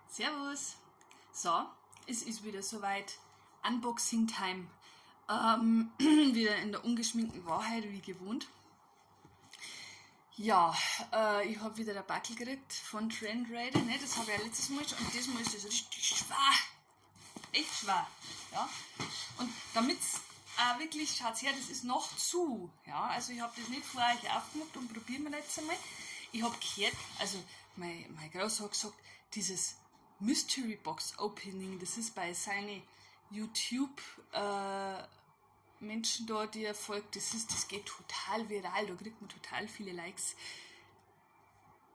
Servus! So, es ist wieder soweit. Unboxing-Time. Wieder in der ungeschminkten Wahrheit, wie gewohnt. Ja, ich habe wieder ein Backel gekriegt von Trend Raider. Ne? Das habe ich ja letztes Mal schon. Und diesmal ist das richtig schwer. Echt schwer. Ja? Und damit es auch wirklich, schaut her, das ist noch zu. Ja? Also ich habe das nicht vor euch aufgemacht und probieren wir jetzt einmal. Ich habe gehört, also mein Großer hat gesagt, dieses Mystery Box Opening, das ist bei seinen YouTube Menschen da, die er folgt, das geht total viral, da kriegt man total viele Likes.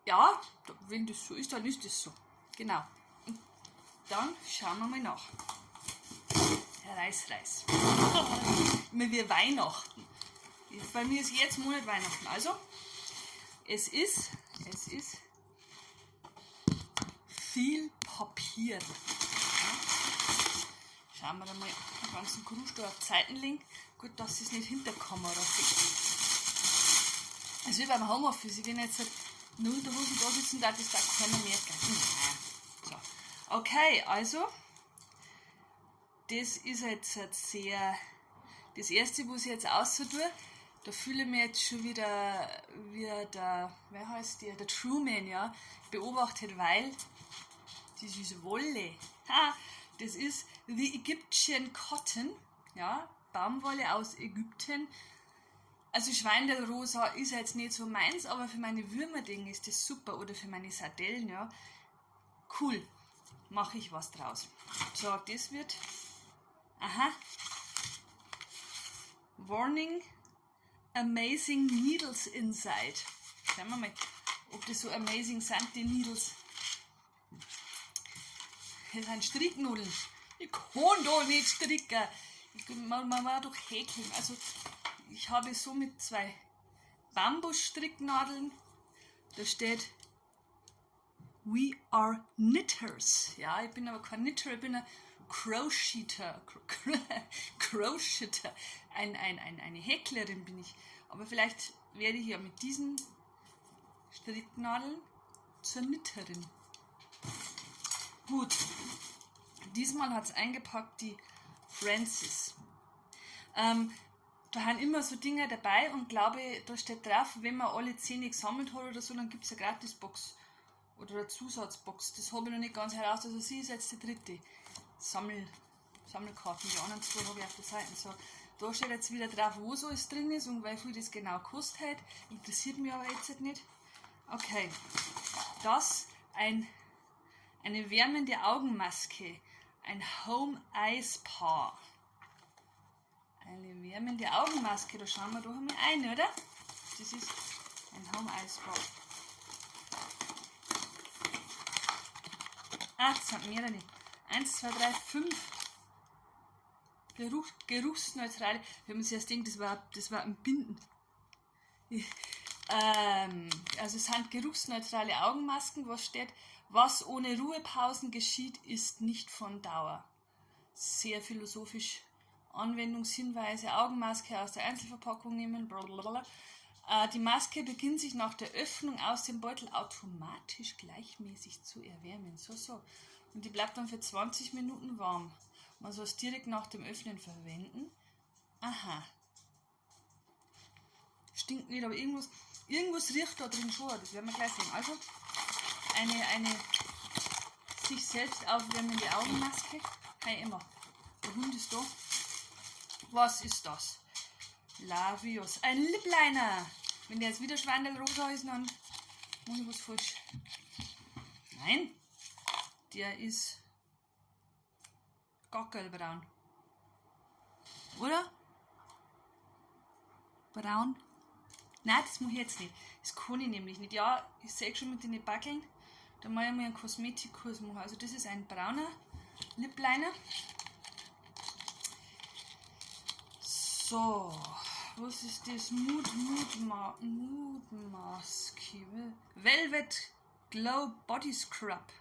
Ja, wenn das so ist, dann ist das so. Genau. Und dann schauen wir mal nach. Reis. Immer wie Weihnachten. Bei mir ist jetzt Monat Weihnachten. Also, es ist viel Papier. Ja. Schauen wir da mal den ganzen Krust auf die Seiten legen. Gut, dass es nicht hinter der Kamera sieht. Also wie beim Homeoffice, wenn jetzt nur in der Hose da sitzen, da das keiner merken. So. Okay, also das ist jetzt sehr. Das erste, was ich jetzt auszutue, da fühle ich mich jetzt schon wieder wie der, wer heißt der Truman, ja, beobachtet, weil das ist Wolle. Das ist The Egyptian Cotton, ja, Baumwolle aus Ägypten. Also Schweindelrosa ist jetzt nicht so meins, aber für meine Würmerdinge ist das super, oder für meine Sardellen, ja, cool, mache ich was draus. So, das wird, Warning, amazing needles inside. Schauen wir mal, ob das so amazing sind, die Needles. Das sind Stricknudeln. Ich kann da nicht stricken. Man muss doch häkeln. Also ich habe so mit 2 Bambusstricknadeln. Da steht We are knitters. Ja, ich bin aber kein Knitter, ich bin ein Crocheter. Crocheter. Eine Häklerin bin ich. Aber vielleicht werde ich ja mit diesen Stricknadeln zur Knitterin. Gut, diesmal hat es eingepackt die Francis. Da haben immer so Dinge dabei und glaube, da steht drauf, wenn man alle 10 gesammelt hat oder so, dann gibt es eine Gratisbox oder eine Zusatzbox. Das habe ich noch nicht ganz heraus, also sie ist jetzt die dritte Sammelkarten, die anderen 2 habe ich auf der Seite. So, da steht jetzt wieder drauf, wo so es drin ist und wie viel das genau kostet. Interessiert mich aber jetzt nicht. Okay, das eine wärmende Augenmaske, ein Home Ice Paw. Eine wärmende Augenmaske, da schauen wir doch einmal ein, oder? Das ist ein Home Ice Paw. Das sind mehrere. 1, 2, 3, 5. Geruchsneutrale. Wenn man sich das denkt, das war ein Binden. Also es sind geruchsneutrale Augenmasken, was steht, was ohne Ruhepausen geschieht, ist nicht von Dauer. Sehr philosophisch. Anwendungshinweise, Augenmaske aus der Einzelverpackung nehmen, blablabla. Die Maske beginnt sich nach der Öffnung aus dem Beutel automatisch gleichmäßig zu erwärmen. So. Und die bleibt dann für 20 Minuten warm. Man soll es direkt nach dem Öffnen verwenden. Stinkt nicht, aber irgendwas riecht da drin schon, das werden wir gleich sehen. Also eine sich selbst aufwärmende Augenmaske. Hey Emma, der Hund ist da. Was ist das? Lavios, ein Lip Liner. Wenn der jetzt wieder Schweindelrosa ist, dann mache ich was falsch. Nein, der ist gackelbraun. Oder? Braun? Nein, das mache ich jetzt nicht. Das kann ich nämlich nicht. Ja, ich sehe schon mit den Backeln. Da mache ich mal einen Kosmetikkurs machen. Also das ist ein brauner Lip Liner. So, was ist das? Mood Maske. Velvet Glow Body Scrub.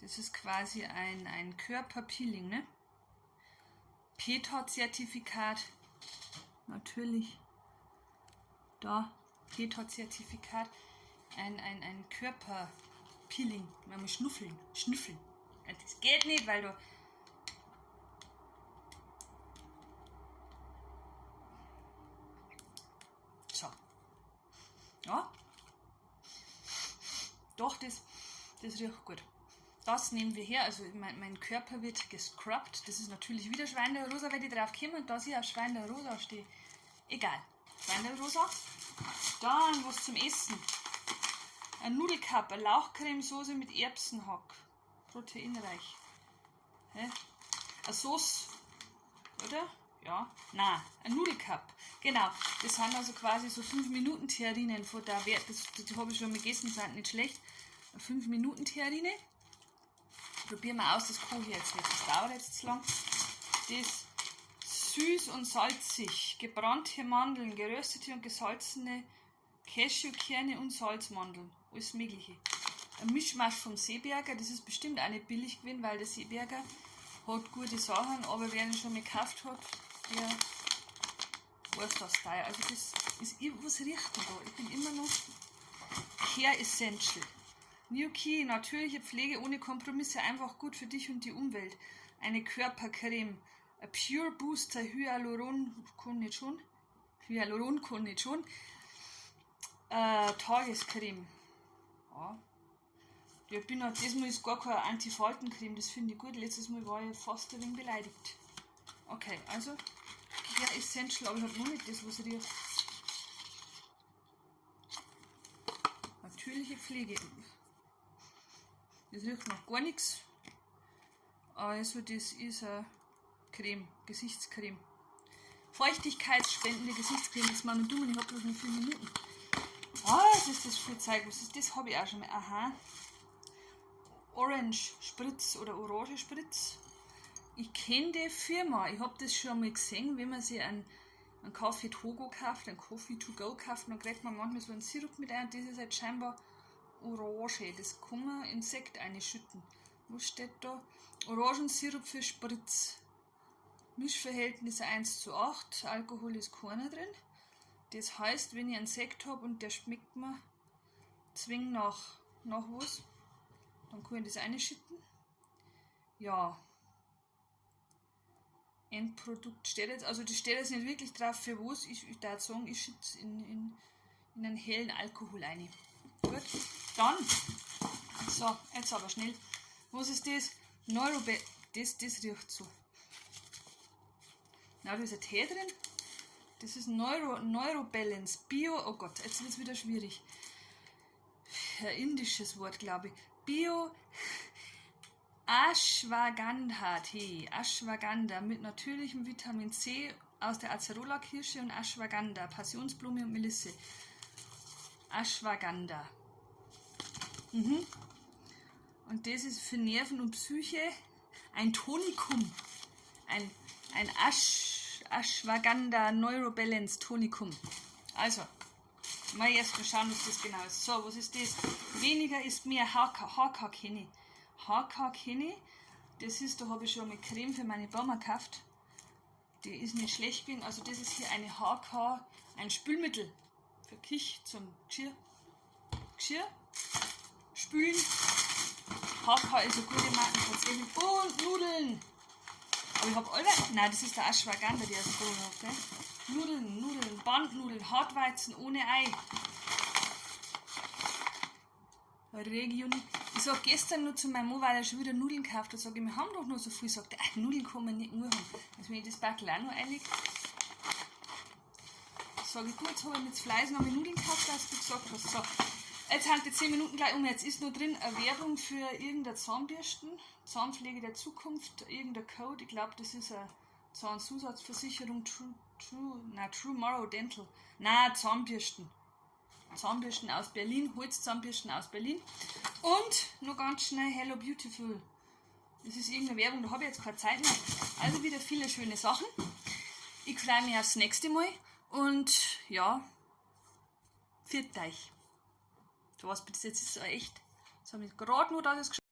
Das ist quasi ein Körperpeeling, ne? PETA-Zertifikat. Natürlich. Da, PETA-Zertifikat. Ein Körperpeeling. Wenn wir schnüffeln. Das geht nicht, weil du... So. Ja. Doch, das riecht gut. Das nehmen wir her, also mein Körper wird gescrubbt. Das ist natürlich wieder Schweinerosa, weil ich drauf komme und dass ich auf Schweinerosa stehe. Egal. Schweinerosa. Dann was zum Essen. Ein Nudelcup, eine Lauchcremesoße mit Erbsenhack. Proteinreich. Hä? Eine Sauce, oder? Ja. Nein, ein Nudelcup. Genau. Das sind also quasi so 5-Minuten-Terrinen von der Wert. Die habe ich schon mal gegessen, sind nicht schlecht. 5-Minuten-Terrine. Probieren wir aus, das koche ich jetzt nicht. Das dauert jetzt zu lang. Das süß und salzig. Gebrannte Mandeln, geröstete und gesalzene Cashewkerne und Salzmandeln. Alles Mögliche. Ein Mischmasch vom Seeberger. Das ist bestimmt auch nicht billig gewesen, weil der Seeberger hat gute Sachen, aber wer ihn schon mal gekauft hat, der weiß das Teil. Also das ist, was riecht denn da? Ich bin immer noch Care Essential. Nuki, natürliche Pflege ohne Kompromisse, einfach gut für dich und die Umwelt. Eine Körpercreme. A Pure Booster Hyaluron-Condition. Tagescreme. Ja. Ich bin halt, diesmal ist gar keine Antifaltencreme, das finde ich gut. Letztes Mal war ich fast ein wenig beleidigt. Okay, also, ja, Essential, aber ich habe noch nicht das, was riecht. Natürliche Pflege. Das riecht noch gar nichts. Also, das ist eine Creme, Gesichtscreme. Feuchtigkeitsspendende Gesichtscreme. Das machen wir dumm, ich habe bloß nur 4 Minuten. Ah, was ist das für Zeug? Was ist das? Habe ich auch schon mal. Aha. Orange Spritz oder Orange Spritz. Ich kenne die Firma. Ich habe das schon mal gesehen, wenn man sich einen Kaffee Togo kauft, einen Coffee to go kauft, dann kriegt man manchmal so einen Sirup mit ein. Das ist halt scheinbar Orange. Das kann man in Sekt einschütten. Was steht da? Orangensirup für Spritz. Mischverhältnis 1:8. Alkohol ist keiner drin. Das heißt, wenn ich einen Sekt habe und der schmeckt mir zwingend nach was, dann kann ich das einschütten. Ja. Endprodukt steht jetzt, also das steht jetzt nicht wirklich drauf für was. Ich würde sagen, ich schütte es in einen hellen Alkohol rein. Gut, dann, so, jetzt aber schnell. Was ist das? Das riecht so. Na, da ist ein Tee drin. Das ist Neurobalance Bio, oh Gott, jetzt wird es wieder schwierig. Ein indisches Wort, glaube ich. Bio Ashwagandha-Tee. Ashwagandha mit natürlichem Vitamin C aus der Acerola-Kirsche und Ashwagandha, Passionsblume und Melisse. Ashwagandha. Und das ist für Nerven und Psyche ein Tonikum. Ein Ashwagandha Neurobalance Tonikum. Also, mal erst mal schauen, was das genau ist. So, was ist das? Weniger ist mehr. HK-Kenny. HK-Kenny, das ist, da habe ich schon mal Creme für meine Bäume gekauft. Die ist nicht schlecht gewesen. Also das ist hier eine HK, ein Spülmittel für Kich zum Geschirr spülen. HK ist eine gute Marke tatsächlich. Und Nudeln. Aber ich habe alle, nein, das ist der Ashwagandha, der ist grünhaft, ne? Nudeln, Bandnudeln, Hartweizen ohne Ei. Region. Ich sage gestern nur zu meinem Mann, weil er schon wieder Nudeln gekauft hat, sage ich, wir haben doch noch so viel. Sagt er, Nudeln kann man nicht nur haben. Also wenn ich das Backel auch noch einlege, sage ich, gut, jetzt habe ich mit Fleiß noch Nudeln gekauft, als du gesagt hast. So, jetzt haben die 10 Minuten gleich um. Jetzt ist noch drin eine Werbung für irgendeine Zahnbürsten, Zahnpflege der Zukunft, irgendein Code. Ich glaube, das ist eine Zahnzusatzversicherung, Tomorrow Dental. Nein, Zahnbürsten aus Berlin, Holzzahnbürsten aus Berlin. Und nur ganz schnell Hello Beautiful. Das ist irgendeine Werbung, da habe ich jetzt keine Zeit mehr. Also wieder viele schöne Sachen. Ich freue mich aufs nächste Mal. Und ja, pfiat euch. So was bis jetzt ist so echt. Das habe ich gerade nur, dass ich es